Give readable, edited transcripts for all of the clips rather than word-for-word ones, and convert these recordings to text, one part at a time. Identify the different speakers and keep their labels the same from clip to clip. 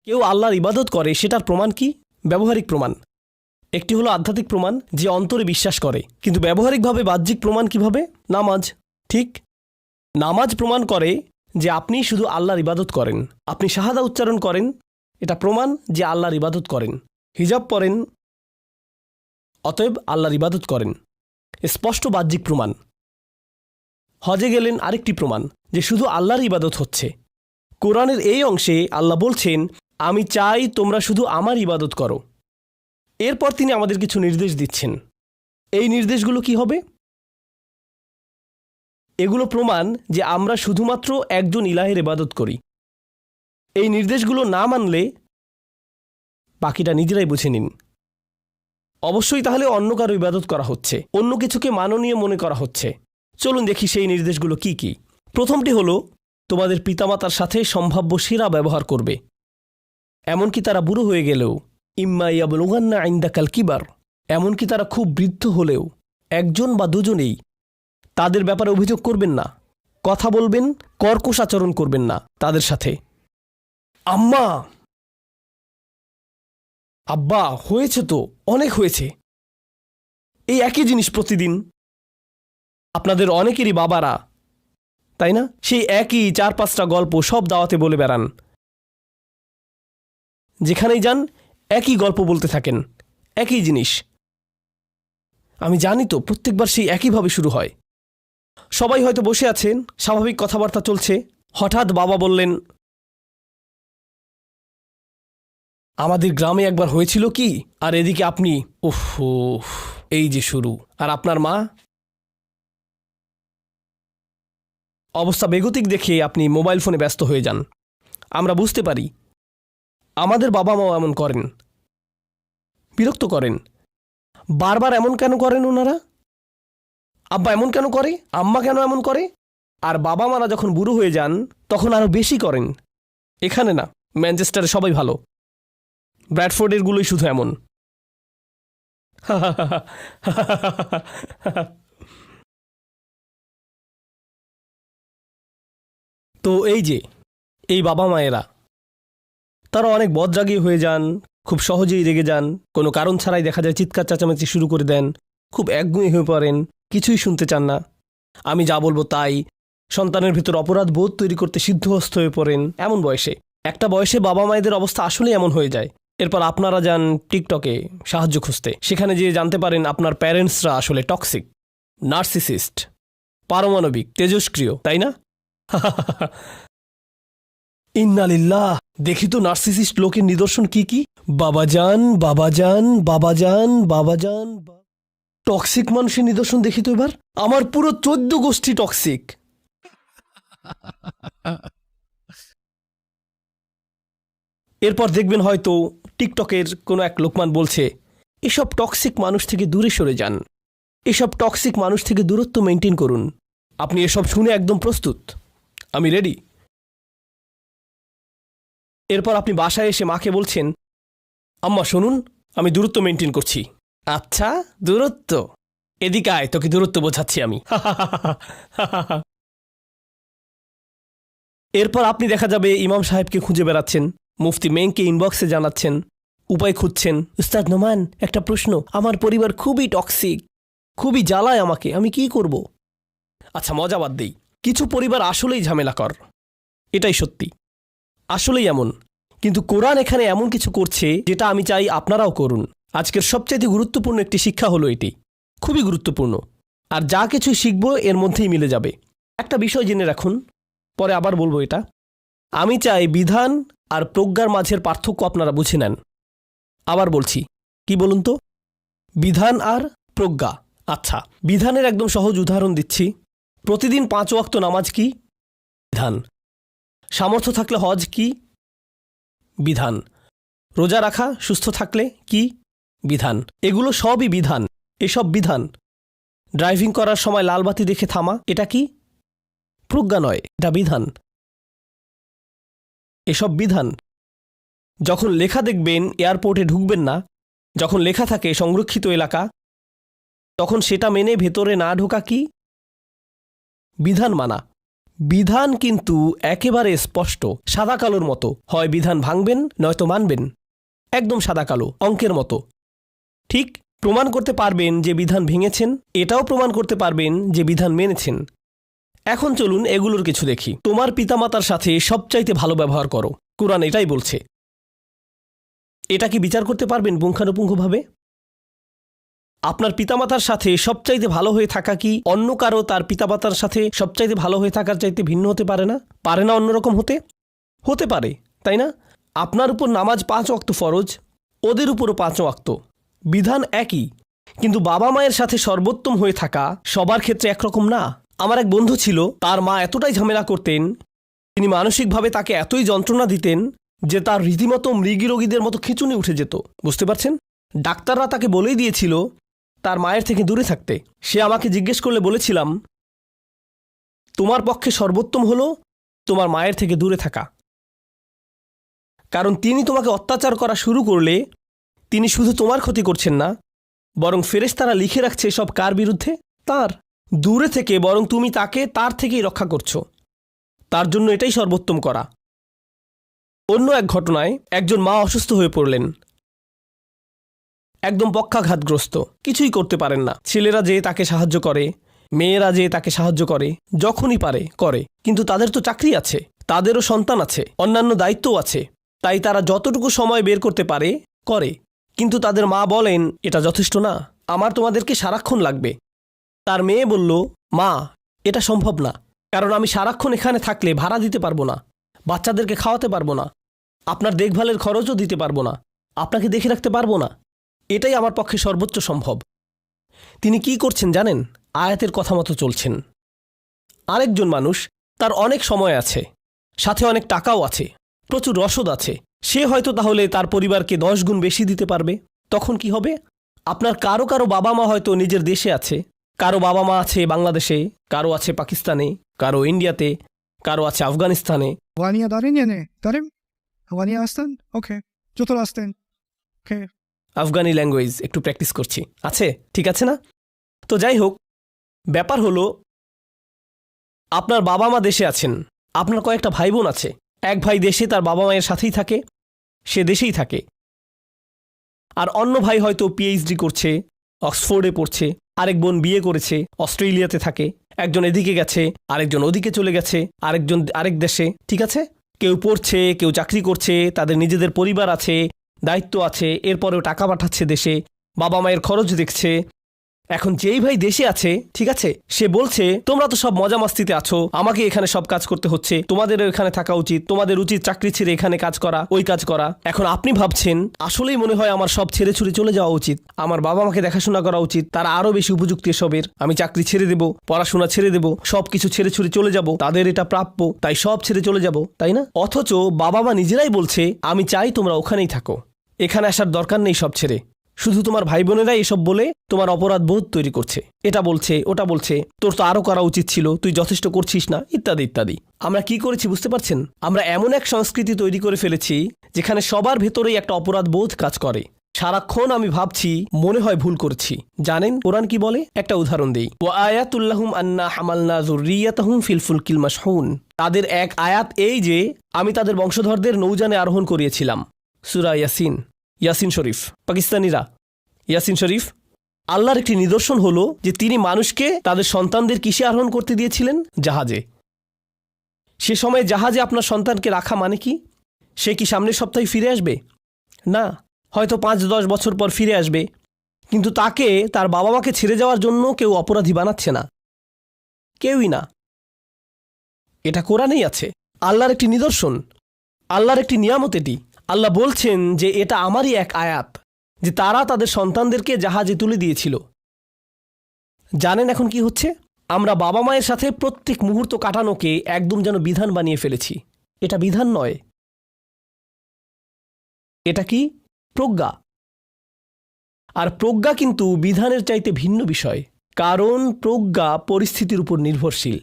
Speaker 1: কেউ আল্লাহর ইবাদত করে সেটার প্রমাণ কি? ব্যবহারিক প্রমাণ। একটি হলো আধ্যাত্মিক প্রমাণ, যে অন্তরে বিশ্বাস করে, কিন্তু ব্যবহারিকভাবে বাহ্যিক প্রমাণ কিভাবে? নামাজ। ঠিক, নামাজ প্রমাণ করে যে আপনি শুধু আল্লাহর ইবাদত করেন। আপনি শাহাদা উচ্চারণ করেন, এটা প্রমাণ যে আল্লাহর ইবাদত করেন। হিজাব পরেন, অতএব আল্লাহর ইবাদত করেন, স্পষ্ট বাহ্যিক প্রমাণ। হজে গেলেন, আরেকটি প্রমাণ যে শুধু আল্লাহর ইবাদত হচ্ছে। কোরআনের এই অংশে আল্লাহ বলছেন, আমি চাই তোমরা শুধু আমার ইবাদত করো। এরপর তিনি আমাদের কিছু নির্দেশ দিচ্ছেন। এই নির্দেশগুলো কি হবে? এগুলো প্রমাণ যে আমরা শুধুমাত্র একজন ইলাহের ইবাদত করি। এই নির্দেশগুলো না মানলে বাকিটা নিজেরাই বুঝে নিন। অবশ্যই তাহলে অন্য কারো ইবাদত করা হচ্ছে, অন্য কিছুকে মাননীয় মনে করা হচ্ছে। চলুন দেখি সেই নির্দেশগুলো কি কি। প্রথমটি হলো, তোমাদের পিতামাতার সাথে সম্ভাব্য সেরা ব্যবহার করবে, এমনকি তারা বুড়ো হয়ে গেলেও। ইম্মা ইয়াবলুগান্না ইনদাকাল কিবার, এমনকি তারা খুব বৃদ্ধ হলেও একজন বা দুজনেই। তাদের ব্যাপারে অভিযোগ করবেন না, কথা বলবেন, কর্কশ আচরণ করবেন না তাদের সাথে। আম্মা, আব্বা, হয়েছে তো, অনেক হয়েছে, এই একই জিনিস প্রতিদিন। আপনাদের অনেকেরই বাবারা, তাই না, সেই একই 4-5টা গল্প সব দাওয়াতে বলে বেড়ান। যেখানেই যান একই গল্প বলতে থাকেন, একই জিনিস। আমি জানি তো, প্রত্যেকবার সেই একইভাবে শুরু হয়। সবাই হয়তো বসে আছেন, স্বাভাবিক কথাবার্তা চলছে, হঠাৎ বাবা বললেন, আমাদের গ্রামে একবার হয়েছিল কি, আর এদিকে আপনি, উফ, এই যে শুরু। আর আপনার মা, অবস্থা বেগতিক দেখে আপনি মোবাইল ফোনে ব্যস্ত হয়ে যান। আমরা বুঝতে পারি, আমাদের বাবা মাও এমন করেন, বিরক্ত করেন। বারবার এমন কেন করেন ওনারা? আব্বা এমন কেন করে, আম্মা কেন এমন করে? আর বাবা মারা যখন বুড়ো হয়ে যান তখন আরও বেশি করেন। এখানে না, ম্যানচেস্টারে সবাই ভালো, ব্র্যাডফোর্ডের গুলোই শুধু এমন। তো এই যে এই বাবা মায়েরা, তারা অনেক বদরাগী হয়ে যান, খুব সহজেই রেগে যান, কোনো কারণ ছাড়াই দেখা যায় চিৎকার চেঁচামেচি শুরু করে দেন, খুব একগুঁয়ে হয়ে পড়েন, কিছুই শুনতে চান না, আমি যা বলবো তাই। সন্তানের ভিতর অপরাধ বোধ তৈরি করতে সিদ্ধহস্ত হয়ে পড়েন। এমন বয়সে, একটা বয়সে বাবা মায়েদের অবস্থা আসলেই এমন হয়ে যায়। এরপর আপনারা যান টিকটকে সাহায্য খুঁজতে, সেখানে যেয়ে জানতে পারেন আপনার প্যারেন্টসরা আসলে টক্সিক, নার্সিসিস্ট, পারমাণবিক, তেজস্ক্রিয়, তাই না? ইন্নালিল্লাহ, দেখি তো নার্সিসিস্ট লোকের নিদর্শন কি কি। বাবাজান, বাবাজান, বাবাজান, বাবাজান। টক্সিক মানুষের নিদর্শন দেখি তো এবার। আমার পুরো 14 গোষ্ঠী টক্সিক। এরপর দেখবেন হয়তো টিকটকের কোনো এক লোকমান বলছে, এসব টক্সিক মানুষ থেকে দূরে সরে যান, এসব টক্সিক মানুষ থেকে দূরত্ব মেনটেন করুন। আপনি এসব শুনে একদম প্রস্তুত, আমি রেডি। এরপর আপনি বাসায় এসে মাকে বলছেন, আম্মা শুনুন, আমি দূরত্ব মেনটেন করছি। আচ্ছা, দূরত্ব, এদিকে আয়, তোকে দূরত্ব বোঝাচ্ছি আমি। এরপর আপনি দেখা যাবে ইমাম সাহেবকে খুঁজে বেড়াচ্ছেন, মুফতি মেংকে ইনবক্সে জানাচ্ছেন, উপায় খুঁজছেন। উস্তাদ নোমান, একটা প্রশ্ন, আমার পরিবার খুবই টক্সিক, খুবই জ্বালায় আমাকে, আমি কি করব? আচ্ছা, মজা বাদ দেই, কিছু পরিবার আসলেই ঝামেলাকর, এটাই সত্যি, আসলেই এমন। কিন্তু কোরআন এখানে এমন কিছু করছে যেটা আমি চাই আপনারাও করুন। আজকের সবচেয়ে গুরুত্বপূর্ণ একটি শিক্ষা হলো এটি, খুবই গুরুত্বপূর্ণ, আর যা কিছু শিখব এর মধ্যেই মিলে যাবে। একটা বিষয় জেনে রাখুন, পরে আবার বলবো এটা। আমি চাই বিধান আর প্রজ্ঞার মাঝের পার্থক্য আপনারা বুঝে নেন। আবার বলছি, কি বলুন তো? বিধান আর প্রজ্ঞা। আচ্ছা, বিধানের একদম সহজ উদাহরণ দিচ্ছি। প্রতিদিন 5 ওয়াক্ত নামাজ কি? বিধান। সামর্থ্য থাকলে হজ কি? বিধান। রোজা রাখা সুস্থ থাকলে কি? বিধান। এগুলো সবই বিধান, এসব বিধান। ড্রাইভিং করার সময় লাল বাতি দেখে থামা, এটা কি? প্রজ্ঞা নয়, এটা বিধান। এসব বিধান। যখন লেখা দেখবেন এয়ারপোর্টে ঢুকবেন না, যখন লেখা থাকে সংরক্ষিত এলাকা, তখন সেটা মেনে ভেতরে না ঢোকা কি? বিধান মানা, বিধান কিন্তু একেবারে স্পষ্ট, সাদা কালোর মতো। হয় বিধান ভাঙবেন নয়তো মানবেন, একদম সাদা কালো, অঙ্কের মতো। ঠিক প্রমাণ করতে পারবেন যে বিধান ভেঙেছেন, এটাও প্রমাণ করতে পারবেন যে বিধান মেনেছেন। এখন চলুন এগুলোর কিছু দেখি। তোমার পিতামাতার সাথে সবচাইতে ভালো ব্যবহার করো, কুরআন এটাই বলছে। এটা কি বিচার করতে পারবেন পুঙ্খানুপুঙ্খভাবে? আপনার পিতামাতার সাথে সবচাইতে ভালো হয়ে থাকা কি অন্য কারো তার পিতামাতার সাথে সবচাইতে ভালো হয়ে থাকার চাইতে ভিন্ন হতে পারে না? পারে না অন্যরকম হতে পারে, তাই না? আপনার উপর নামাজ 5 ওয়াক্ত ফরজ, ওদের উপরও 5 ওয়াক্ত। বিধান একই, কিন্তু বাবা মায়ের সাথে সর্বোত্তম হয়ে থাকা সবার ক্ষেত্রে একরকম না। আমার এক বন্ধু ছিল, তার মা এতটাই ঝামেলা করতেন, তিনি মানসিকভাবে তাকে এতই যন্ত্রণা দিতেন যে তার রীতিমতো মৃগী রোগীদের মতো খিঁচুনি উঠে যেত। বুঝতে পারছেন? ডাক্তাররা তাকে বলেই দিয়েছিল তার মায়ের থেকে দূরে থাকতে। সে আমাকে জিজ্ঞেস করলে বলেছিলাম, তোমার পক্ষে সর্বোত্তম হলো তোমার মায়ের থেকে দূরে থাকা, কারণ তিনি তোমাকে অত্যাচার করা শুরু করলে তিনি শুধু তোমার ক্ষতি করছেন না, বরং ফেরেশতারা লিখে রাখছে সব কার বিরুদ্ধে? তার। দূরে থেকে বরং তুমি তাকে তার থেকেই রক্ষা করছো। তার জন্য এটাই সর্বোত্তম করা। অন্য এক ঘটনায় একজন মা অসুস্থ হয়ে পড়লেন, একদম পক্ষাঘাতগ্রস্ত, কিছুই করতে পারেন না। ছেলেরা যেয়ে তাকে সাহায্য করে, মেয়েরা যেয়ে তাকে সাহায্য করে, যখনই পারে করে। কিন্তু তাদের তো চাকরি আছে, তাদেরও সন্তান আছে, অন্যান্য দায়িত্বও আছে, তাই তারা যতটুকু সময় বের করতে পারে করে। কিন্তু তাদের মা বলেন, এটা যথেষ্ট না, আমার তোমাদেরকে সারাক্ষণ লাগবে। তার মেয়ে বলল, মা, এটা সম্ভব না, কারণ আমি সারাক্ষণ এখানে থাকলে ভাড়া দিতে পারবো না, বাচ্চাদেরকে খাওয়াতে পারবো না, আপনার দেখভালের খরচও দিতে পারবো না, আপনাকে দেখে রাখতে পারবো না। এটাই আমার পক্ষে সর্বোচ্চ সম্ভব। তিনি কি করছেন জানেন? আয়াতের কথা মতো চলছেন। আরেকজন মানুষ, তার অনেক সময় আছে, সাথে অনেক টাকাও আছে, প্রচুর রসদ আছে, সে হয়তো তাহলে তার পরিবারকে 10 গুণ বেশি দিতে পারবে। তখন কি হবে? আপনার কারো কারো বাবা মা হয়তো নিজের দেশে আছে, কারো বাবা মা আছে বাংলাদেশে, কারো আছে পাকিস্তানে, কারো ইন্ডিয়াতে, কারো আছে আফগানিস্তানে।
Speaker 2: Alanya darin yine. Darim? Alanya aslan? Okay. Jotor aslan. Okay.
Speaker 1: Afghani language একটু প্র্যাকটিস করছি। আছে, ঠিক আছে না? তো যাই হোক, ব্যাপার হলো, আপনার বাবা মা দেশে আছেন, আপনার কয়েকটা ভাই বোন আছে। এক ভাই দেশে তার বাবা মায়ের সাথেই থাকে, সে দেশেই থাকে। আর অন্য ভাই হয়তো পিএইচডি করছে, অক্সফোর্ডে পড়ছে, আরেক বোন বিয়ে করেছে, অস্ট্রেলিয়াতে থাকে, একজন এদিকে গেছে, আরেকজন ওদিকে চলে গেছে, আরেকজন আরেক দেশে। ঠিক আছে? কেউ পড়ছে, কেউ চাকরি করছে, তাদের নিজেদের পরিবার আছে, দায়িত্ব আছে, এরপরেও টাকা পাঠাচ্ছে দেশে, বাবা মায়ের খরচ দেখছে। এখন যেই ভাই দেশে আছে, ঠিক আছে, সে বলছে, তোমরা তো সব মজা মাস্তিতে আছো, আমাকে এখানে সব কাজ করতে হচ্ছে, তোমাদেরও এখানে থাকা উচিত, তোমাদের উচিত চাকরি ছেড়ে এখানে কাজ করা, ওই কাজ করা। এখন আপনি ভাবছেন, আসলেই মনে হয় আমার সব ছেড়ে ছুড়ে চলে যাওয়া উচিত, আমার বাবা মাকে দেখাশোনা করা উচিত, তারা আরও বেশি উপযুক্ত এসবের, আমি চাকরি ছেড়ে দেব, পড়াশোনা ছেড়ে দেব, সব কিছু ছেড়ে ছুড়ে চলে যাব, তাদের এটা প্রাপ্য, তাই সব ছেড়ে চলে যাব, তাই না? অথচ বাবা মা নিজেরাই বলছে, আমি চাই তোমরা ওখানেই থাকো, এখানে আসার দরকার নেই সব ছেড়ে। শুধু তোমার ভাই বোনেরাই এসব বলে তোমার অপরাধ বোধ তৈরি করছে, এটা বলছে, ওটা বলছে, তোর তো আরও করা উচিত ছিল, তুই যথেষ্ট করছিস না, ইত্যাদি ইত্যাদি। আমরা কি করেছি বুঝতে পারছেন? আমরা এমন এক সংস্কৃতি তৈরি করে ফেলেছি যেখানে সবার ভেতরেই একটা অপরাধ বোধ কাজ করে। সারাক্ষণ আমি ভাবছি, মনে হয় ভুল করছি। জানেন কোরআন কি বলে? একটা উদাহরণ দেই। ওয়া আয়াতুল্লাহুম আন্না হামালনা যুররিয়াতাহুম ফিল ফুলকিল মাশহুন। তাদের এক আয়াত এই যে আমি তাদের বংশধরদের নৌযানে আরোহণ করিয়েছিলাম। সূরা ইয়াসিন, ইয়াসিন শরীফ। পাকিস্তানিরা ইয়াসিন শরীফ। আল্লাহর একটি নিদর্শন হলো যে তিনি মানুষকে তাদের সন্তানদের কিসে আরোহণ করতে দিয়েছিলেন? জাহাজে। সে সময় জাহাজে আপনার সন্তানকে রাখা মানে কি? সে কি সামনের সপ্তাহে ফিরে আসবে? না, হয়তো 5-10 বছর পর ফিরে আসবে, কিন্তু তাকে তার বাবা মাকে ছেড়ে যাওয়ার জন্য কেউ অপরাধী বানাচ্ছে না, কেউই না। এটা কোরআনেই আছে, আল্লাহর একটি নিদর্শন, আল্লাহর একটি নিয়ামত। এটি আল্লাহ বলছেন যে এটা আমারই এক আয়াত যে তারা তাদের সন্তানদেরকে জাহাজে তুলে দিয়েছিল। জানেন এখন কি হচ্ছে? আমরা বাবা মায়ের সাথে প্রত্যেক মুহূর্ত কাটানোকে একদম যেন বিধান বানিয়ে ফেলেছি। এটা বিধান নয়, এটা কি? প্রজ্ঞা। আর প্রজ্ঞা কিন্তু বিধানের চাইতে ভিন্ন বিষয়, কারণ প্রজ্ঞা পরিস্থিতির উপর নির্ভরশীল।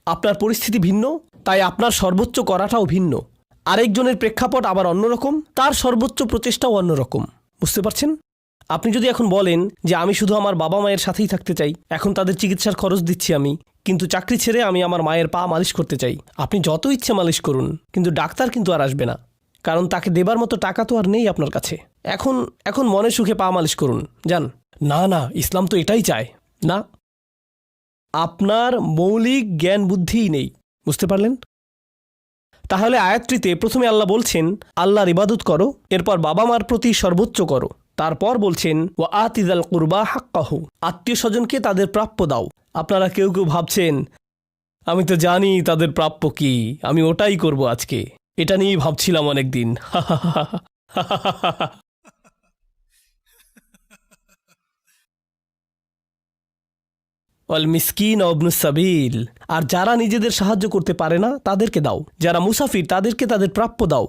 Speaker 1: আপনার পরিস্থিতি ভিন্ন, তাই আপনার সর্বোচ্চ করাটাও ভিন্ন। আরেকজনের প্রেক্ষাপট আবার অন্যরকম, তার সর্বোচ্চ প্রচেষ্টাও অন্যরকম। বুঝতে পারছেন? আপনি যদি এখন বলেন যে আমি শুধু আমার বাবা মায়ের সাথেই থাকতে চাই, এখন তাদের চিকিৎসার খরচ দিচ্ছি আমি, কিন্তু চাকরি ছেড়ে আমি আমার মায়ের পা মালিশ করতে চাই। আপনি যত ইচ্ছে মালিশ করুন, কিন্তু ডাক্তার কিন্তু আর আসবে না, কারণ তাকে দেবার মতো টাকা তো আর নেই আপনার কাছে। এখন এখন মনের সুখে পা মালিশ করুন, যান। না না, ইসলাম তো এটাই চায় না। আপনার মৌলিক জ্ঞান বুদ্ধিই নেই, বুঝতে পারলেন? তাহলে আয়াতটিতে প্রথমে আল্লাহ বলছেন আল্লাহর ইবাদত করো, এরপর বাবা মার প্রতি সর্বোচ্চ করো, তারপর বলছেন ওয়া আতিযাল কুরবা হাক্কাহু, আত্মীয় স্বজনকে তাদের প্রাপ্য দাও। আপনারা কেউ কেউ ভাবছেন আমি তো জানি তাদের প্রাপ্য কি, আমি ওটাই করব আজকে, এটা নিয়েই ভাবছিলাম অনেক দিন। অল মিসকিন অবনুস সাবিল, আর যারা নিজেদের সাহায্য করতে পারে না তাদেরকে দাও, যারা মুসাফির তাদেরকে তাদের প্রাপ্য দাও।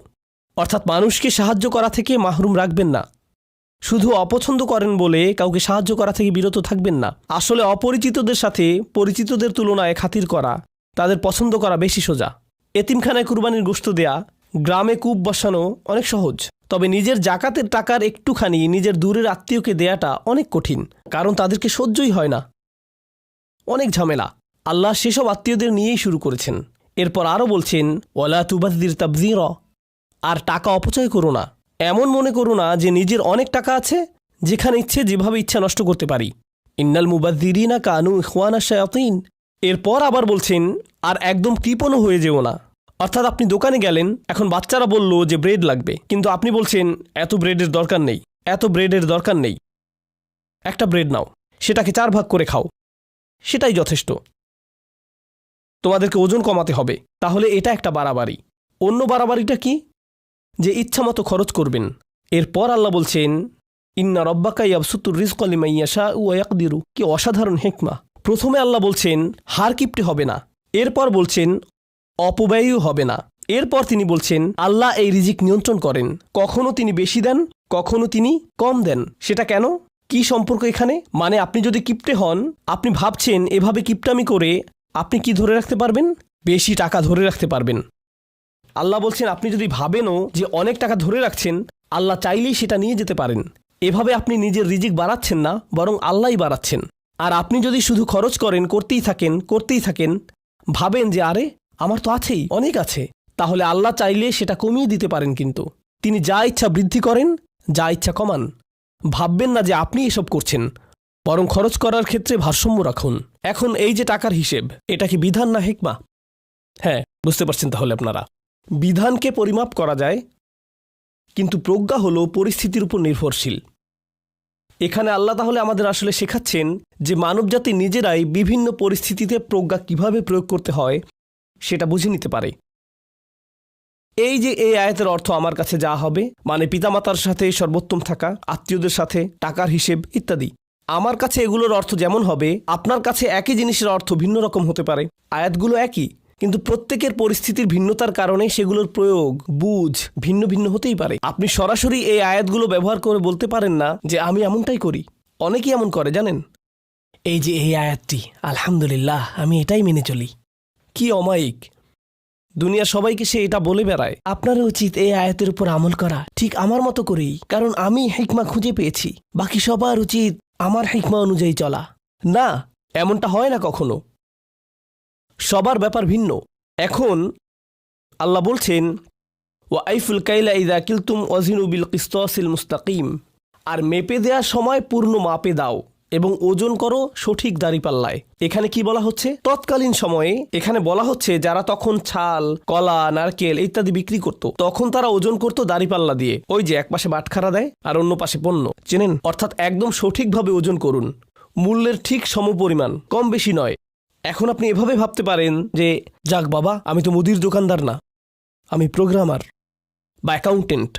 Speaker 1: অর্থাৎ মানুষকে সাহায্য করা থেকে মাহরুম রাখবেন না। শুধু অপছন্দ করেন বলে কাউকে সাহায্য করা থেকে বিরত থাকবেন না। আসলে অপরিচিতদের সাথে পরিচিতদের তুলনায় খাতির করা, তাদের পছন্দ করা বেশি সোজা। এতিমখানায় কুরবানির গোশত দেয়া, গ্রামে কূপ বসানো অনেক সহজ, তবে নিজের জাকাতের টাকার একটুখানি নিজের দূরের আত্মীয়কে দেয়াটা অনেক কঠিন, কারণ তাদেরকে সহ্যই হয় না, অনেক ঝামেলা। আল্লাহ সেসব আত্মীয়দের নিয়েই শুরু করেছেন। এরপর আরও বলছেন ওয়ালা তুবাযযির তাবযীরা, আর টাকা অপচয় করো না। এমন মনে করো না যে নিজের অনেক টাকা আছে, যেখানে ইচ্ছে যেভাবে ইচ্ছা নষ্ট করতে পারি। ইন্নাল মুবাযযিরিনা কানু ইখওয়ানা শায়াতিন। এরপর আবার বলছেন আর একদম কৃপণও হয়ে যেও না। অর্থাৎ আপনি দোকানে গেলেন, এখন বাচ্চারা বলল যে ব্রেড লাগবে, কিন্তু আপনি বলছেন এত ব্রেডের দরকার নেই, এত ব্রেডের দরকার নেই, একটা ব্রেড নাও, সেটাকে 4 ভাগ করে খাও, সেটাই যথেষ্ট, তোমাদেরকে ওজন কমাতে হবে। তাহলে এটা একটা বাড়াবাড়ি। অন্য বাড়াবাড়িটা কি? যে ইচ্ছামতো খরচ করবেন। এরপর আল্লাহ বলছেন ইন্না রব্বাকা ইয়াবসুতুর রিজকা লিমান ইয়াশাউ ওয়া ইয়াকদিরু। কি অসাধারণ হিকমা! প্রথমে আল্লাহ বলছেন হার কিপটে হবে না, এরপর বলছেন অপব্যয়ও হবে না, এরপর তিনি বলছেন আল্লাহ এই রিজিক নিয়ন্ত্রণ করেন, কখনো তিনি বেশি দেন, কখনো তিনি কম দেন। সেটা কেন? কি সম্পর্ক এখানে? মানে আপনি যদি কিপটে হন, আপনি ভাবছেন এভাবে কিপটামি করে আপনি কি ধরে রাখতে পারবেন? বেশি টাকা ধরে রাখতে পারবেন। আল্লাহ বলছেন আপনি যদি ভাবেনও যে অনেক টাকা ধরে রাখছেন, আল্লাহ চাইলেই সেটা নিয়ে যেতে পারেন। এভাবে আপনি নিজের রিজিক বাড়াচ্ছেন না, বরং আল্লাহই বাড়াচ্ছেন। আর আপনি যদি শুধু খরচ করেন, করতেই থাকেন, ভাবেন যে আরে আমার তো আছেই, অনেক আছে, তাহলে আল্লাহ চাইলে সেটা কমিয়ে দিতে পারেন। কিন্তু তিনি যা ইচ্ছা বৃদ্ধি করেন, যা ইচ্ছা কমান। ভাববেন না যে আপনি এসব করছেন, বরং খরচ করার ক্ষেত্রে ভারসাম্য রাখুন। এখন এই যে টাকার হিসেব, এটা কি বিধান না হিকমা? হ্যাঁ, বুঝতে পারছেন তাহলে আপনারা। বিধানকে পরিমাপ করা যায়, কিন্তু প্রজ্ঞা হলো পরিস্থিতির উপর নির্ভরশীল। এখানে আল্লাহ তাহলে আমাদের আসলে শেখাচ্ছেন যে মানবজাতি নিজেরাই বিভিন্ন পরিস্থিতিতে প্রজ্ঞা কিভাবে প্রয়োগ করতে হয় সেটা বুঝে নিতে পারে। এই যে এই আয়াতের অর্থ আমার কাছে যা হবে, মানে পিতামাতার সাথে সর্বোত্তম থাকা, আত্মীয়দের সাথে টাকার হিসেব ইত্যাদি, আমার কাছে এগুলোর অর্থ যেমন হবে, আপনার কাছে একই জিনিসের অর্থ ভিন্ন রকম হতে পারে। আয়াতগুলো একই, কিন্তু প্রত্যেকের পরিস্থিতির ভিন্নতার কারণে সেগুলোর প্রয়োগ, বুঝ ভিন্ন ভিন্ন হতেই পারে। আপনি সরাসরি এই আয়াতগুলো ব্যবহার করে বলতে পারেন না যে আমি এমনটাই করি। অনেকেই এমন করে, জানেন? এই যে এই আয়াতটি, আলহামদুলিল্লাহ আমি এটাই মেনে চলি। কি অমায়িক! দুনিয়া সবাইকে সে এটা বলে বেড়ায়। আপনার উচিত এই আয়াতের উপর আমল করা, ঠিক আমার মতো করেই, কারণ আমি হিকমা খুঁজে পেয়েছি। বাকি সবার উচিত আমার হিকমা অনুযায়ী চলা। না, এমনটা হয় না কখনো। সবার ব্যাপার ভিন্ন। এখন আল্লাহ বলছেন ওয়া আইফুল কাইলা ইযা কিলতুম ওয়াজিনু বিল কিসতাসিল মুস্তাকিম, আর মেপে দেওয়ার সময় পূর্ণ মাপে দাও এবং ওজন করো সঠিক দাঁড়িপাল্লায়। এখানে কি বলা হচ্ছে? তৎকালীন সময়ে এখানে বলা হচ্ছে যারা তখন ছাল, কলা, নারকেল ইত্যাদি বিক্রি করত, তখন তারা ওজন করত দাঁড়িপাল্লা দিয়ে। ওই যে এক পাশে বাটখারা দেয় আর অন্য পাশে পণ্য, চেনেন? অর্থাৎ একদম সঠিকভাবে ওজন করুন, মূল্যের ঠিক সমপরিমাণ, কম বেশি নয়। এখন আপনি এভাবে ভাবতে পারেন যে যাক বাবা, আমি তো মুদির দোকানদার না, আমি প্রোগ্রামার বা অ্যাকাউন্টেন্ট,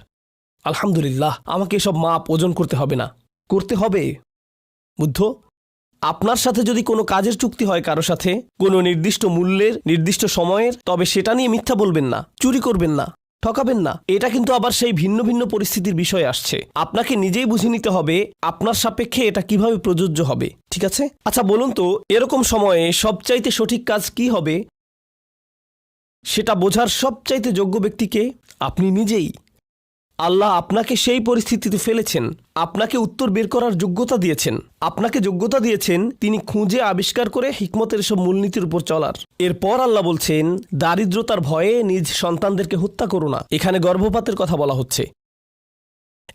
Speaker 1: আলহামদুলিল্লাহ আমাকে এসব মাপ ওজন করতে হবে না। করতে হবে। বুদ্ধ, আপনার সাথে যদি কোনো কাজের চুক্তি হয় কারো সাথে, কোনো নির্দিষ্ট মূল্যের, নির্দিষ্ট সময়ের, তবে সেটা নিয়ে মিথ্যা বলবেন না, চুরি করবেন না, ঠকাবেন না। এটা কিন্তু আবার সেই ভিন্ন ভিন্ন পরিস্থিতির বিষয় আসছে। আপনাকে নিজেই বুঝে নিতে হবে আপনার সাপেক্ষে এটা কিভাবে প্রযোজ্য হবে। ঠিক আছে? আচ্ছা বলুন তো, এরকম সময়ে সবচাইতে সঠিক কাজ কি হবে? সেটা বোঝার সবচাইতে যোগ্য ব্যক্তিকে আপনি নিজেই। আল্লাহ আপনাকে সেই পরিস্থিতিতে ফেলেছেন, আপনাকে উত্তর বের করার যোগ্যতা দিয়েছেন, আপনাকে যোগ্যতা দিয়েছেন তিনি খুঁজে আবিষ্কার করে হিকমতের সব মূলনীতির উপর চলার। এরপর আল্লাহ বলছেন, দারিদ্রতার ভয়ে নিজ সন্তানদেরকে হত্যা করো না। এখানে গর্ভপাতের কথা বলা হচ্ছে।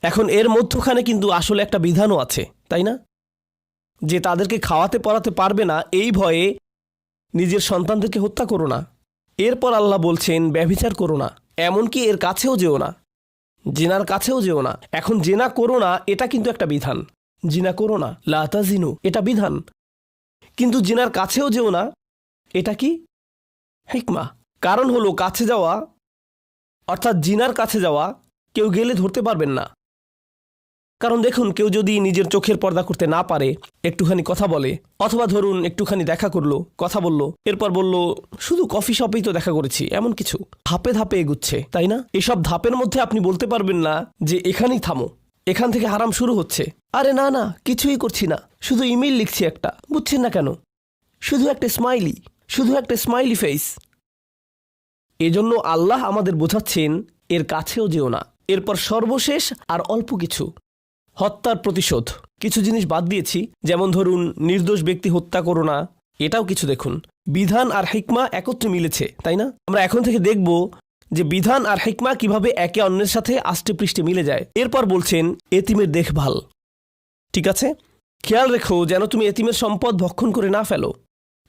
Speaker 1: এখন এর মধ্যখানে কিন্তু আসলে একটা বিধানও আছে, তাই না? যে তাদেরকে খাওয়াতে পড়াতে পারবে না এই ভয়ে নিজের সন্তানদেরকে হত্যা করো না। এরপর আল্লাহ বলছেন, ব্যভিচার করো না, এমনকি এর কাছেও যেও না, জেনার কাছেও যেও না। এখন জেনা করো না এটা কিন্তু একটা বিধান, জিনা করো না, লা তাজিনু, এটা বিধান। কিন্তু জিনার কাছেও যেও না, এটা কি? হিকমা। কারণ হলো কাছে যাওয়া, অর্থাৎ জিনার কাছে যাওয়া কেউ গেলে ধরতে পারবেন না। কারণ দেখুন, কেউ যদি নিজের চোখের পর্দা করতে না পারে, একটুখানি কথা বলে, অথবা ধরুন একটুখানি দেখা করলো, কথা বলল, এরপর বলল শুধু কফি শপেই তো দেখা করেছি, এমন কিছু ধাপে ধাপে এগুচ্ছে, তাই না? এসব ধাপের মধ্যে আপনি বলতে পারবেন না যে এখানেই থামো, এখান থেকে হারাম শুরু হচ্ছে। আরে না না, কিছুই করছি না, শুধু ইমেইল লিখছি একটা, বুঝছেন না কেন? শুধু একটা স্মাইলি, শুধু একটা স্মাইলি ফেস। এজন্য আল্লাহ আমাদের বোঝাচ্ছেন এর কাছেও যেও না। এরপর সর্বশেষ আর অল্প কিছু, হত্যার প্রতিশোধ। কিছু জিনিস বাদ দিয়েছি, যেমন ধরুন নির্দোষ ব্যক্তি হত্যা করো না, এটাও কিছু। দেখুন, বিধান আর হিকমা একত্রে মিলেছে, তাই না? আমরা এখন থেকে দেখব যে বিধান আর হিকমা কিভাবে একে অন্যের সাথে আষ্টে পৃষ্ঠে মিলে যায়। এরপর বলছেন এতিমের দেখভাল। ঠিক আছে, খেয়াল রেখো যেন তুমি এতিমের সম্পদ ভক্ষণ করে না ফেলো।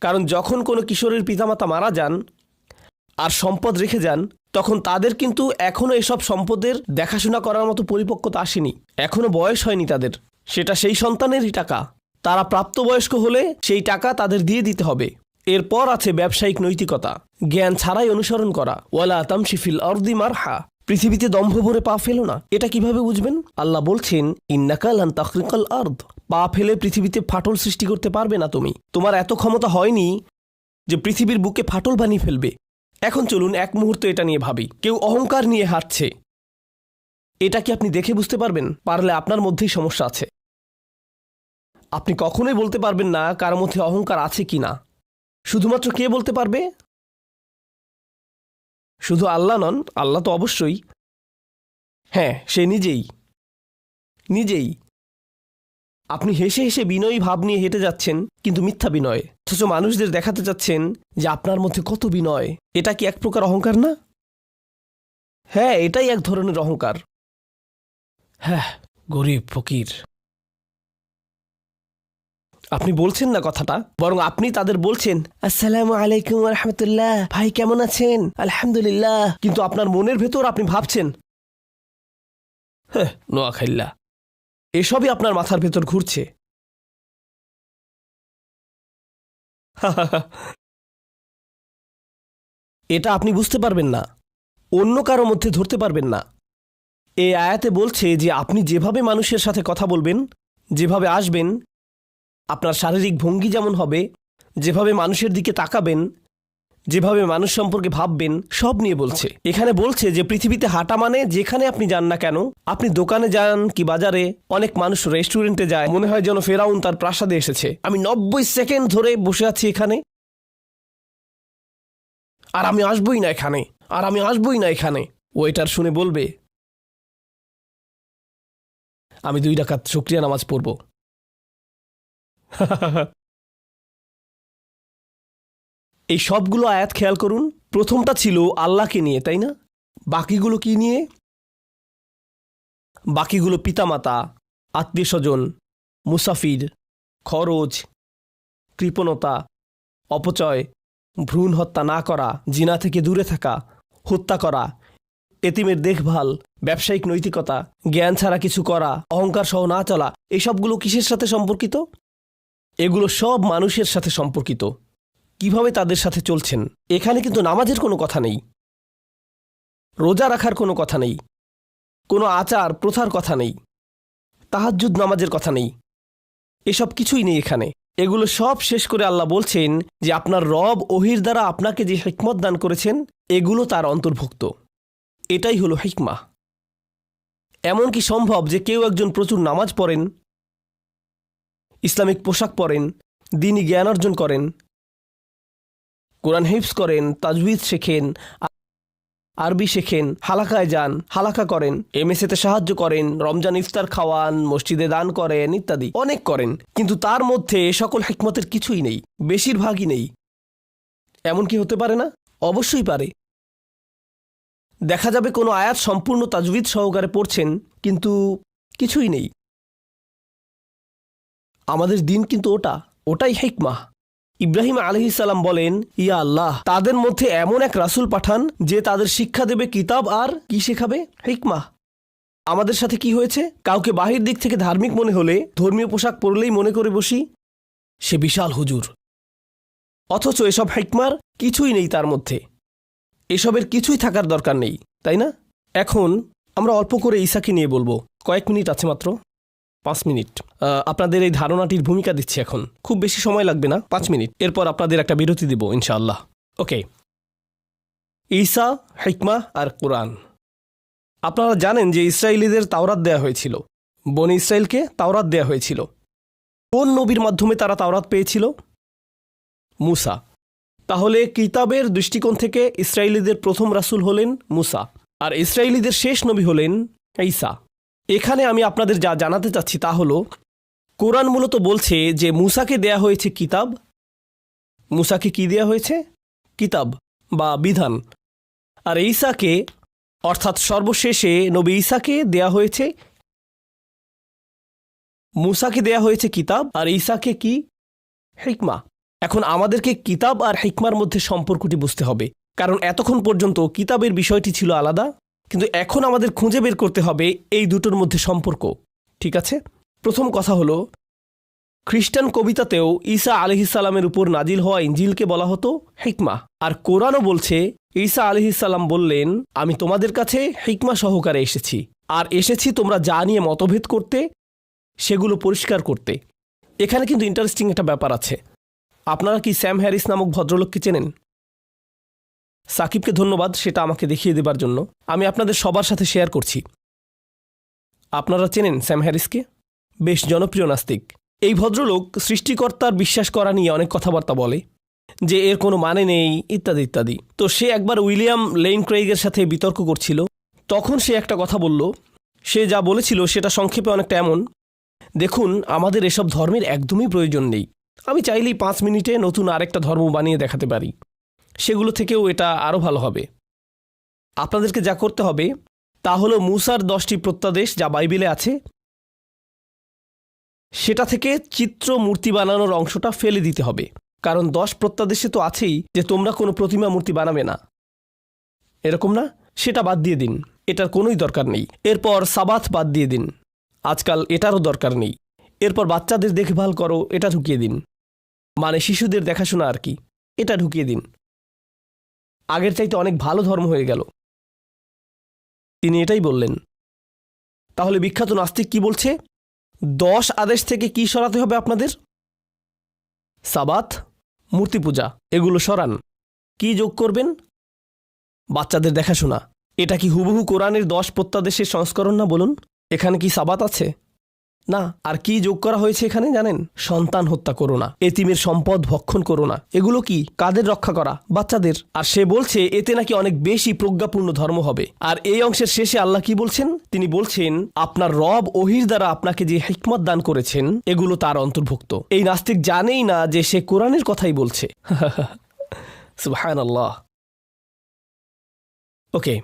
Speaker 1: কারণ যখন কোনো কিশোরের পিতামাতা মারা যান আর সম্পদ রেখে যান, তখন তাদের কিন্তু এখনও এসব সম্পদের দেখাশোনা করার মতো পরিপক্কতা আসেনি, এখনও বয়স হয়নি তাদের। সেটা সেই সন্তানেরই টাকা, তারা প্রাপ্তবয়স্ক হলে সেই টাকা তাদের দিয়ে দিতে হবে। এরপর আছে ব্যবসায়িক নৈতিকতা, জ্ঞান ছাড়াই অনুসরণ করা। ওয়ালা তামশি ফিল আরদি মারহা, পৃথিবীতে দম্ভ ভরে পা ফেলো না। এটা কিভাবে বুঝবেন? আল্লাহ বলছেন, ইন্নাকা লান তাখরিকাল আরদ, পা ফেলে পৃথিবীতে ফাটল সৃষ্টি করতে পারবে না তুমি। তোমার এত ক্ষমতা হয়নি যে পৃথিবীর বুকে ফাটল বানিয়ে ফেলবে। এখন চলুন এক মুহূর্ত এটা নিয়ে ভাবি। কেউ অহংকার নিয়ে হাঁটছে, এটা কি আপনি দেখে বুঝতে পারবেন? পারলে আপনার মধ্যেই সমস্যা আছে। আপনি কখনোই বলতে পারবেন না কার মধ্যে অহংকার আছে কি না। শুধুমাত্র কে বলতে পারবে? শুধু আল্লাহ নন, আল্লাহ তো অবশ্যই, হ্যাঁ সে নিজেই। নিজেই আপনি হেসে হেসে বিনয়ী ভাব নিয়ে হেঁটে যাচ্ছেন, কিন্তু মিথ্যা বিনয়, অথচ মানুষদের দেখাতে চাচ্ছেন যে আপনার মধ্যে কত বিনয়। এটা কি এক প্রকার অহংকার না? হ্যাঁ, এটাই এক ধরনের অহংকার। হ্যাঁ, গরিব ফকির। আপনি বলছেন না কথাটা, বরং আপনি তাদের বলছেন আসসালামু আলাইকুম ওয়া রাহমাতুল্লাহ, ভাই কেমন আছেন? আলহামদুলিল্লাহ। কিন্তু আপনার মনের ভেতর আপনি ভাবছেন হ্যাঁ নোয়াখাইল্লা। এসবই আপনার মাথার ভেতর ঘুরছে। এটা আপনি বুঝতে পারবেন না, অন্য কারো মধ্যে ধরতে পারবেন না। এই আয়াতে বলছে যে আপনি যেভাবে মানুষের সাথে কথা বলবেন, যেভাবে আসবেন, আপনার শারীরিক ভঙ্গি যেমন হবে, যেভাবে মানুষের দিকে তাকাবেন, যেভাবে মানুষ সম্পর্কে ভাববেন, সব নিয়ে বলছে। এখানে বলছে যে পৃথিবীতে হাঁটা মানে যেখানে আপনি যান না কেন, আপনি দোকানে যান কি বাজারে, অনেক মানুষ রেস্টুরেন্টে যায়, মনে হয় যেন ফেরাউন তার প্রাসাদে এসেছে। আমি 90 সেকেন্ড ধরে বসে আছি এখানে, আর আমি আসবই না এখানে, আর আমি আসবই না এখানে। ওয়েটার শুনে বলবে আমি 2 রাকাত শুকরিয়া নামাজ পড়ব। এই সবগুলো আয়াত খেয়াল করুন, প্রথমটা ছিল আল্লাহকে নিয়ে, তাই না? বাকিগুলো কি নিয়ে? বাকিগুলো পিতামাতা, আত্মীয় স্বজন, মুসাফির, খরচ, কৃপণতা, অপচয়, ভ্রূণ হত্যা না করা, জিনা থেকে দূরে থাকা, হত্যা করা, এতিমের দেখভাল, ব্যবসায়িক নৈতিকতা, জ্ঞান ছাড়া কিছু করা, অহংকার সহ না চলা। এসবগুলো কিসের সাথে সম্পর্কিত? এগুলো সব মানুষের সাথে সম্পর্কিত, কিভাবে তাদের সাথে চলছেন। এখানে কিন্তু নামাজের কোনো কথা নেই, রোজা রাখার কোনো কথা নেই, কোনো আচার প্রথার কথা নেই, তাহাজ্জুদ নামাজের কথা নেই, এসব কিছুই নেই এখানে। এগুলো সব শেষ করে আল্লাহ বলছেন যে আপনার রব ওহির দ্বারা আপনাকে যে হিকমত দান করেছেন এগুলো তার অন্তর্ভুক্ত। এটাই হলো হিকমা। এমন কি সম্ভব যে কেউ একজন প্রচুর নামাজ পড়েন, ইসলামিক পোশাক পরেন, দ্বীনি জ্ঞান অর্জন করেন, কোরআন হিফজ করেন, তাজউইদ শেখেন, আরবি শেখেন, হালাকায় যান, হালাকা করেন, এমএসএতে সাহায্য করেন, রমজান ইফতার খাওয়ান, মসজিদে দান করেন ইত্যাদি অনেক করেন, কিন্তু তার মধ্যে সকল হিকমতের কিছুই নেই, বেশিরভাগই নেই। এমন কি হতে পারে না? অবশ্যই পারে। দেখা যাবে কোনো আয়াত সম্পূর্ণ তাজবিদ সহকারে পড়ছেন, কিন্তু কিছুই নেই। আমাদের দিন কিন্তু ওটাই হিকমাহ। ইব্রাহিম আলাইহিস সালাম বলেন, ইয়া আল্লাহ, তাদের মধ্যে এমন এক রাসূল পাঠান যে তাদের শিক্ষা দেবে কিতাব আর কি শেখাবে? হিকমাহ। আমাদের সাথে কি হয়েছে? কাউকে বাহির দিক থেকে ধার্মিক মনে হলে ধর্মীয় পোশাক পরলেই মনে করে বসি সে বিশাল হুজুর, অথচ এসব হিকমার কিছুই নেই তার মধ্যে। এসবের কিছুই থাকার দরকার নেই, তাই না? এখন আমরা অল্প করে ঈসাকে নিয়ে বলবো। কয়েক মিনিট আছে, মাত্র 5 মিনিট। আপনাদের এই ধারণাটির ভূমিকা দিচ্ছি এখন, খুব বেশি সময় লাগবে না, 5 মিনিট। এরপর আপনাদের একটা বিরতি দিব ইনশাআল্লাহ। ওকে, ঈসা, হিকমাহ আর কোরআন। আপনারা জানেন যে ইসরায়েলিদের তাওরাত দেয়া হয়েছিল, বনি ইসরায়েলকে তাওরাত দেয়া হয়েছিল। কোন নবীর মাধ্যমে তারা তাওরাত পেয়েছিল? মুসা। তাহলে কিতাবের দৃষ্টিকোণ থেকে ইসরায়েলিদের প্রথম রাসূল হলেন মুসা, আর ইসরায়েলিদের শেষ নবী হলেন ঈসা। এখানে আমি আপনাদের যা জানাতে চাচ্ছি তা হলো, কোরআন মূলত বলছে যে মুসাকে দেয়া হয়েছে কিতাব। মুসাকে কি দেয়া হয়েছে? কিতাব বা বিধান। আর ঈসাকে, অর্থাৎ সর্বশেষে নবী ঈসাকে দেয়া হয়েছে, মুসাকে দেয়া হয়েছে কিতাব আর ঈসাকে কি? হিকমা। এখন আমাদেরকে কিতাব আর হিকমার মধ্যে সম্পর্কটি বুঝতে হবে, কারণ এতক্ষণ পর্যন্ত কিতাবের বিষয়টি ছিল আলাদা, কিন্তু এখন আমাদের খুঁজে বের করতে হবে এই দুটোর মধ্যে সম্পর্ক। ঠিক আছে? প্রথম কথা হলো, খ্রিস্টান কবিতাতেও ঈসা আলাইহিস সালামের উপর নাজিল হওয়া ইঞ্জিলকে বলা হতো হিকমা, আর কোরআনও বলছে ঈসা আলাইহিস সালাম বললেন, আমি তোমাদের কাছে হিকমা সহকারে এসেছি, আর এসেছি তোমরা যা নিয়ে মতভেদ করতে সেগুলো পরিষ্কার করতে। এখানে কিন্তু ইন্টারেস্টিং একটা ব্যাপার আছে। আপনারা কি স্যাম হ্যারিস নামক ভদ্রলোককে চেনেন? সাকিবকে ধন্যবাদ সেটা আমাকে দেখিয়ে দেবার জন্য। আমি আপনাদের সবার সাথে শেয়ার করছি। আপনারা চেনেন স্যাম হ্যারিসকে? বেশ জনপ্রিয় নাস্তিক। এই ভদ্রলোক সৃষ্টিকর্তার বিশ্বাস করা নিয়ে অনেক কথাবার্তা বলে, যে এর কোনো মানে নেই ইত্যাদি ইত্যাদি। তো সে একবার উইলিয়াম লেইন ক্রেইগের সাথে বিতর্ক করছিল। তখন সে একটা কথা বলল। সে যা বলেছিল সেটা সংক্ষেপে অনেকটা এমন, দেখুন, আমাদের এসব ধর্মের একদমই প্রয়োজন নেই। আমি চাইলেই 5 মিনিটে নতুন আরেকটা ধর্ম বানিয়ে দেখাতে পারি, সেগুলো থেকেও এটা আরও ভালো হবে। আপনাদেরকে যা করতে হবে তা হলো মুসার 10টি প্রত্যাদেশ যা বাইবেলে আছে, সেটা থেকে চিত্র মূর্তি বানানোর অংশটা ফেলে দিতে হবে। কারণ 10 প্রত্যাদেশে তো আছেই যে তোমরা কোনো প্রতিমা মূর্তি বানাবে না, এরকম না? সেটা বাদ দিয়ে দিন, এটার কোনোই দরকার নেই। এরপর সাবাত বাদ দিয়ে দিন, আজকাল এটারও দরকার নেই। এরপর বাচ্চাদের দেখভাল করো, এটা ঢুকিয়ে দিন, মানে শিশুদের দেখাশোনা আর কি, এটা ঢুকিয়ে দিন। আগের চাইতে অনেক ভালো ধর্ম হয়ে গেল। তিনি এটাই বললেন। তাহলে বিখ্যাত নাস্তিক কি বলছে? 10 আদেশ থেকে কি সরাতে হবে আপনাদের? সাবাত, মূর্তি পূজা, এগুলো সরান। কি যোগ করবেন? বাচ্চাদের দেখাশোনা। এটা কি হুবহু কোরআনের 10 প্রত্যাদেশের সংস্করণ না? বলুন, এখানে কি সাবাত আছে? না। আর কি যোগ করা হয়েছে এখানে জানেন? সন্তান হত্যা করো না, এতিমের সম্পদ ভক্ষণ করো না। এগুলো কি? কাদের রক্ষা করা? বাচ্চাদের। আর সে বলছে এতে নাকি অনেক বেশি প্রজ্ঞাপূর্ণ ধর্ম হবে। আর এই অংশের শেষে আল্লাহ কি বলছেন? তিনি বলছেন, আপনার রব ওহির দ্বারা আপনাকে যে হিকমত দান করেছেন এগুলো তার অন্তর্ভুক্ত। এই নাস্তিক জানেই না যে সে কোরআনের কথাই বলছে। সুবহানাল্লাহ। ওকে,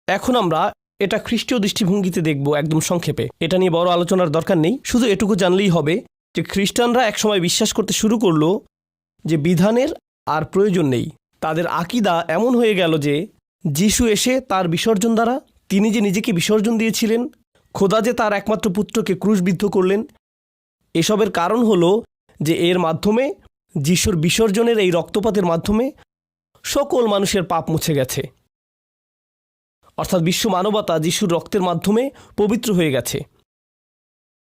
Speaker 1: এখন আমরা এটা খ্রিস্টীয় দৃষ্টিভঙ্গিতে দেখব একদম সংক্ষেপে। এটা নিয়ে বড় আলোচনার দরকার নেই, শুধু এটুকু জানলেই হবে যে খ্রিস্টানরা একসময় বিশ্বাস করতে শুরু করলো যে বিধানের আর প্রয়োজন নেই। তাদের আকিদা এমন হয়ে গেল যে যিশু এসে তার বিসর্জন দ্বারা, তিনি যে নিজেকে বিসর্জন দিয়েছিলেন, খোদা যে তার একমাত্র পুত্রকে ক্রুশবিদ্ধ করলেন, এসবের কারণ হলো যে এর মাধ্যমে, যিশুর বিসর্জনের এই রক্তপাতের মাধ্যমে সকল মানুষের পাপ মুছে গেছে। অর্থাৎ বিশ্ব মানবতা যিশুর রক্তের মাধ্যমে পবিত্র হয়ে গেছে।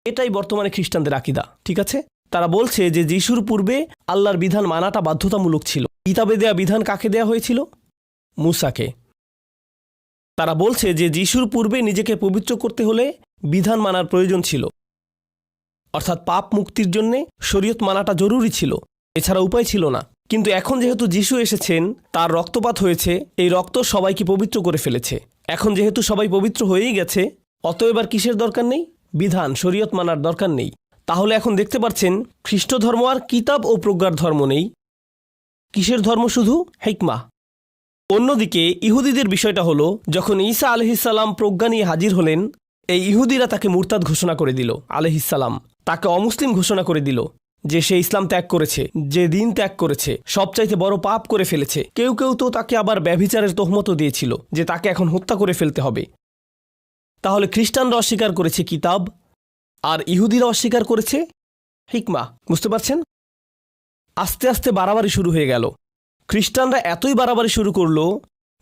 Speaker 1: এটাই বর্তমানে খ্রিস্টানদের আকিদা। ঠিক আছে? তারা বলছে যে যিশুর পূর্বে আল্লাহর বিধান মানাটা বাধ্যতামূলক ছিল। কিতাবে দেয়া বিধান কাকে দেয়া হয়েছিল? মুসাকে। তারা বলছে যে যিশুর পূর্বে নিজেকে পবিত্র করতে হলে বিধান মানার প্রয়োজন ছিল, অর্থাৎ পাপ মুক্তির জন্যে শরীয়ত মানাটা জরুরি ছিল, এছাড়া উপায় ছিল না। কিন্তু এখন যেহেতু যিশু এসেছেন, তার রক্তপাত হয়েছে, এই রক্ত সবাইকে পবিত্র করে ফেলেছে। এখন যেহেতু সবাই পবিত্র হয়েই গেছে, অতএব আর কিসের দরকার নেই? বিধান, শরীয়ত মানার দরকার নেই। তাহলে এখন দেখতে পাচ্ছেন খ্রিস্ট ধর্ম আর কিতাব ও প্রজ্ঞার ধর্ম নেই। কিসের ধর্ম? শুধু হিকমা। অন্যদিকে ইহুদিদের বিষয়টা হলো, যখন ঈসা আলাইহিসসালাম প্রজ্ঞা নিয়ে হাজির হলেন, এই ইহুদিরা তাকে মুরতাদ ঘোষণা করে দিল আলাইহিসসালাম, তাকে অমুসলিম ঘোষণা করে দিল, যে সে ইসলাম ত্যাগ করেছে, যে দিন ত্যাগ করেছে, সবচাইতে বড় পাপ করে ফেলেছে। কেউ কেউ তো তাকে আবার ব্যভিচারের তোহমতও দিয়েছিল, যে তাকে এখন হত্যা করে ফেলতে হবে। তাহলে খ্রিস্টানরা অস্বীকার করেছে কিতাব, আর ইহুদিরা অস্বীকার করেছে হিকমা। বুঝতে পারছেন? আস্তে আস্তে বাড়াবাড়ি শুরু হয়ে গেল। খ্রিস্টানরা এতই বাড়াবাড়ি শুরু করলো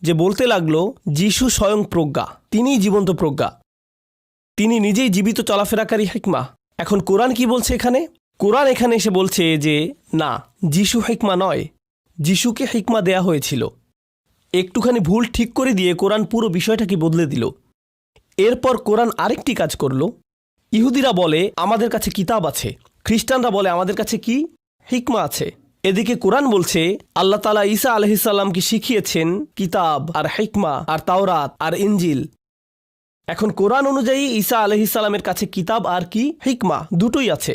Speaker 1: যে বলতে লাগলো যিশু স্বয়ং প্রজ্ঞা, তিনিই জীবন্ত প্রজ্ঞা, তিনি নিজেই জীবিত চলাফেরাকারী হিকমা। এখন কোরআন কি বলছে এখানে? কোরআন এখানে এসে বলছে যে না, যিশু হিকমা নয়, যিশুকে হিকমা দেয়া হয়েছিল। একটুখানি ভুল ঠিক করে দিয়ে কোরআন পুরো বিষয়টাকে বদলে দিল। এরপর কোরআন আরেকটি কাজ করল। ইহুদিরা বলে আমাদের কাছে কিতাব আছে, খ্রিস্টানরা বলে আমাদের কাছে কি? হিকমা আছে। এদিকে কোরআন বলছে আল্লাহ তাআলা ঈসা আলাইহিসসালামকে শিখিয়েছেন কিতাব আর হিকমা আর তাওরাত আর ইনজিল। এখন কোরআন অনুযায়ী ঈসা আলাইহিসসালামের কাছে কিতাব আর কি? হিকমা, দুটোই আছে।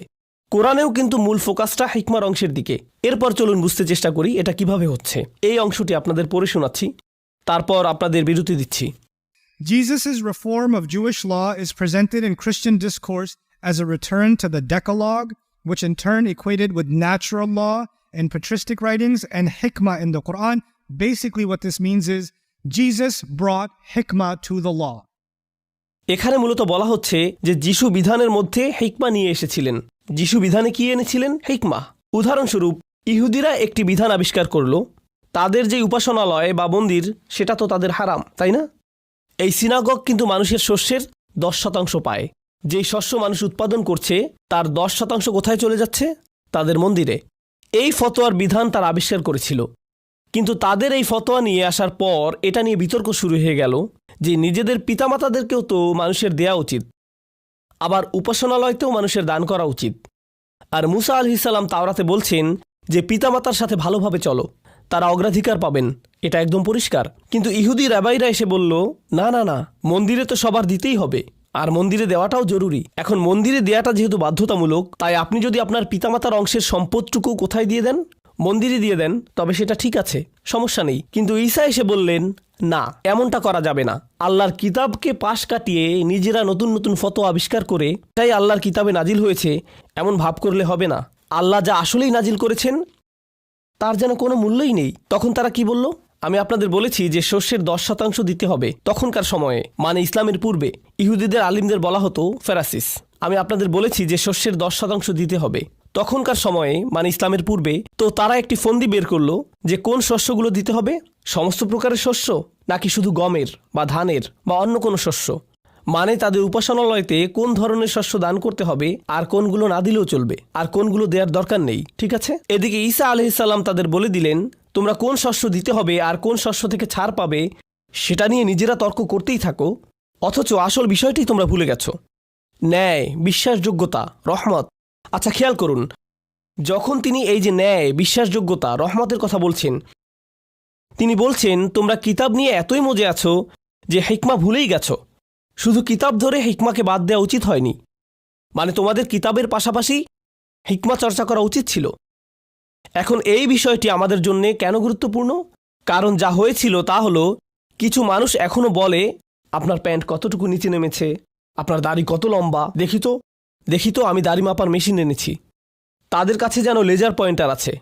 Speaker 1: কোরআনেও কিন্তু মূল ফোকাসটা হিকমার অংশের দিকে। এরপর চলুন বুঝতে চেষ্টা করি এটা কিভাবে হচ্ছে। এই অংশটি আপনাদের পড়ে শোনাচ্ছি, তারপর আপনাদের বিরতি দিচ্ছি।
Speaker 2: Jesus' reform of Jewish law is presented in Christian discourse as a return to the Decalogue, which in turn equated with natural law in patristic writings and hikmah in the Quran. Basically what this means is Jesus brought hikmah to the law.
Speaker 1: এখানে মূলত বলা হচ্ছে যে যিশু বিধানের মধ্যে হিকমা নিয়ে এসেছিলেন। যিশু বিধানে কি এনেছিলেন? হিকমা। উদাহরণস্বরূপ, ইহুদিরা একটি বিধান আবিষ্কার করল, তাদের যে উপাসনালয় বা মন্দির সেটা তো তাদের হারাম, তাই না? এই সিনাগগ কিন্তু মানুষের শস্যের 10% পায়। যেই শস্য মানুষ উৎপাদন করছে তার 10% কোথায় চলে যাচ্ছে? তাদের মন্দিরে। এই ফতোয়ার বিধান তারা আবিষ্কার করেছিল। কিন্তু তাদের এই ফতোয়া নিয়ে আসার পর এটা নিয়ে বিতর্ক শুরু হয়ে গেল যে নিজেদের পিতামাতাদেরকেও তো মানুষের দেয়া উচিত, আবার উপাসনালয়তেও মানুষের দান করা উচিত। আর মুসা আলাইহিসসালাম তাওরাতে বলছেন যে পিতামাতার সাথে ভালোভাবে চলো, তারা অগ্রাধিকার পাবেন, এটা একদম পরিষ্কার। কিন্তু ইহুদি রাবাইরা এসে বলল না না না, মন্দিরে তো সবার দিতেই হবে, আর মন্দিরে দেওয়াটাও জরুরি। এখন মন্দিরে দেওয়াটা যেহেতু বাধ্যতামূলক, তাই আপনি যদি আপনার পিতামাতার অংশের সম্পদটুকু কোথায় দিয়ে দেন? মন্দিরে দিয়ে দেন, তবে সেটা ঠিক আছে, সমস্যা নেই। কিন্তু ঈসা এসে বললেন না, এমনটা করা যাবে না। আল্লাহর কিতাবকে পাশ কাটিয়ে নিজেরা নতুন নতুন ফতোয়া আবিষ্কার করে তাই আল্লাহর কিতাবে নাজিল হয়েছে এমন ভাব করলে হবে না। আল্লাহ যা আসলেই নাজিল করেছেন তার যেন কোনো মূল্যই নেই। তখন তারা কি বলল? আমি আপনাদের বলেছি যে শস্যের 10% দিতে হবে। তখনকার সময়ে, মানে ইসলামের পূর্বে, ইহুদিদের আলিমদের বলা হতো ফেরাসিস। আমি আপনাদের বলেছি যে শস্যের 10% দিতে হবে। তখনকার সময়ে, মানে ইসলামের পূর্বে, তো তারা একটি ফন্দি বের করলো যে কোন শস্যগুলো দিতে হবে, সমস্ত প্রকারের শস্য নাকি শুধু গমের বা ধানের বা অন্য কোনো শস্য। মানে তাদের উপাসনালয়তে কোন ধরনের শস্য দান করতে হবে আর কোনগুলো না দিলেও চলবে, আর কোনগুলো দেওয়ার দরকার নেই। ঠিক আছে? এদিকে ঈসা আলাইহিসসালাম তাদের বলে দিলেন তোমরা কোন শস্য দিতে হবে আর কোন শস্য থেকে ছাড় পাবে সেটা নিয়ে নিজেরা তর্ক করতেই থাকো, অথচ আসল বিষয়টি তোমরা ভুলে গেছো, ন্যায়, বিশ্বাসযোগ্যতা, রহমত। আচ্ছা খেয়াল করুন, যখন তিনি এই যে ন্যায়, বিশ্বাসযোগ্যতা, রহমতের কথা বলছেন, তিনি বলছেন তোমরা কিতাব নিয়ে এতই মজে আছো যে হিকমা ভুলেই গেছো। শুধু কিতাব ধরে হিকমাকে বাদ দেওয়া উচিত হয়নি, মানে তোমাদের কিতাবের পাশাপাশি হিকমা চর্চা করা উচিত ছিল। এখন এই বিষয়টি আমাদের জন্য কেন গুরুত্বপূর্ণ? কারণ যা হয়েছিল তা হলো, কিছু মানুষ এখনও বলে আপনার প্যান্ট কতটুকু নিচে নেমেছে, আপনার দাড়ি কত লম্বা, দেখি তো আমি দাড়ি মাপার মেশিন এনেছি। তাদের কাছে যেন লেজার পয়েন্টার আছে,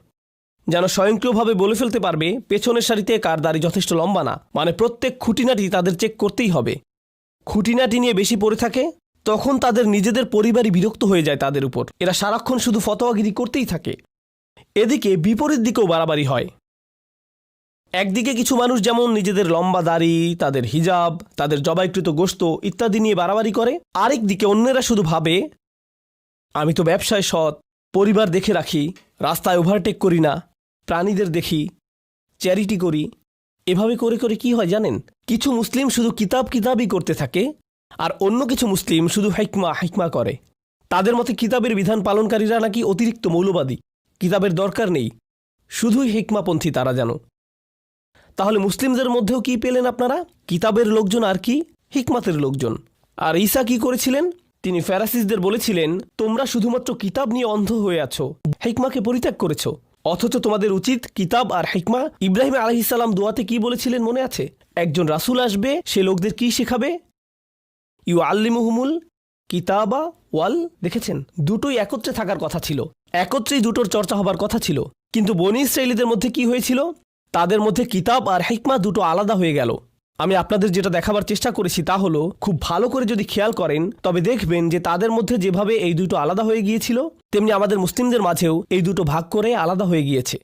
Speaker 1: যেন স্বয়ংক্রিয়ভাবে বলে ফেলতে পারবে পেছনের সারিতে কার দাড়ি যথেষ্ট লম্বা না। মানে প্রত্যেক খুঁটিনাটি তাদের চেক করতেই হবে। খুঁটিনাটি নিয়ে বেশি পড়ে থাকে, তখন তাদের নিজেদের পরিবারই বিরক্ত হয়ে যায় তাদের উপর। এরা সারাক্ষণ শুধু ফতোয়াগিরি করতেই থাকে। এদিকে বিপরীত দিকেও বাড়াবাড়ি হয়। একদিকে কিছু মানুষ যেমন নিজেদের লম্বা দাড়ি, তাদের হিজাব, তাদের জবাইকৃত গোশত ইত্যাদি নিয়ে বাড়াবাড়ি করে, আরেক দিকে অন্যেরা শুধু ভাবে আমি তো ব্যবসায় সৎ, পরিবার দেখে রাখি, রাস্তায় ওভারটেক করি না, প্রাণীদের দেখি, চ্যারিটি করি। এভাবে করে করে কি হয় জানেন? কিছু মুসলিম শুধু কিতাবই করতে থাকে, আর অন্য কিছু মুসলিম শুধু হিকমা করে। তাদের মতে কিতাবের বিধান পালনকারীরা নাকি অতিরিক্ত মৌলবাদী, কিতাবের দরকার নেই, শুধুই হিকমাপন্থী তারা যেন। তাহলে মুসলিমদের মধ্যেও কি পেলেন আপনারা? কিতাবের লোকজন আর কি হিকমাতের লোকজন। আর ঈসা কি করেছিলেন? তিনি ফ্যারাসিসদের বলেছিলেন, তোমরা শুধুমাত্র কিতাব নিয়ে অন্ধ হয়ে আছো, হিকমাকে পরিত্যাগ করেছো। অথচ তোমাদের উচিত কিতাব আর হিকমা। ইব্রাহিম আলাইহিস সালাম দোয়াতে কি বলেছিলেন মনে আছে? একজন রাসূল আসবে, সে লোকদের কি শেখাবে? ইউআল্লিমুহুমুল কিতাবা ওয়াল। দেখেছেন, দুটোই একত্রে থাকার কথা ছিল, একত্রেই দুটোর চর্চা হবার কথা ছিল। কিন্তু বনী ইসরাঈলীদের মধ্যে কি হয়েছিল? তাদের মধ্যে কিতাব আর হিকমা দুটো আলাদা হয়ে গেল। আমি আপনাদের যেটা দেখাবার চেষ্টা করেছি তা হলো, খুব ভালো করে যদি খেয়াল করেন তবে দেখবেন যে তাদের মধ্যে যেভাবে এই দুটো আলাদা হয়ে গিয়েছিল, তেমনি আমাদের মুসলিমদের মাঝেও এই দুটো ভাগ করে আলাদা হয়ে গিয়েছে।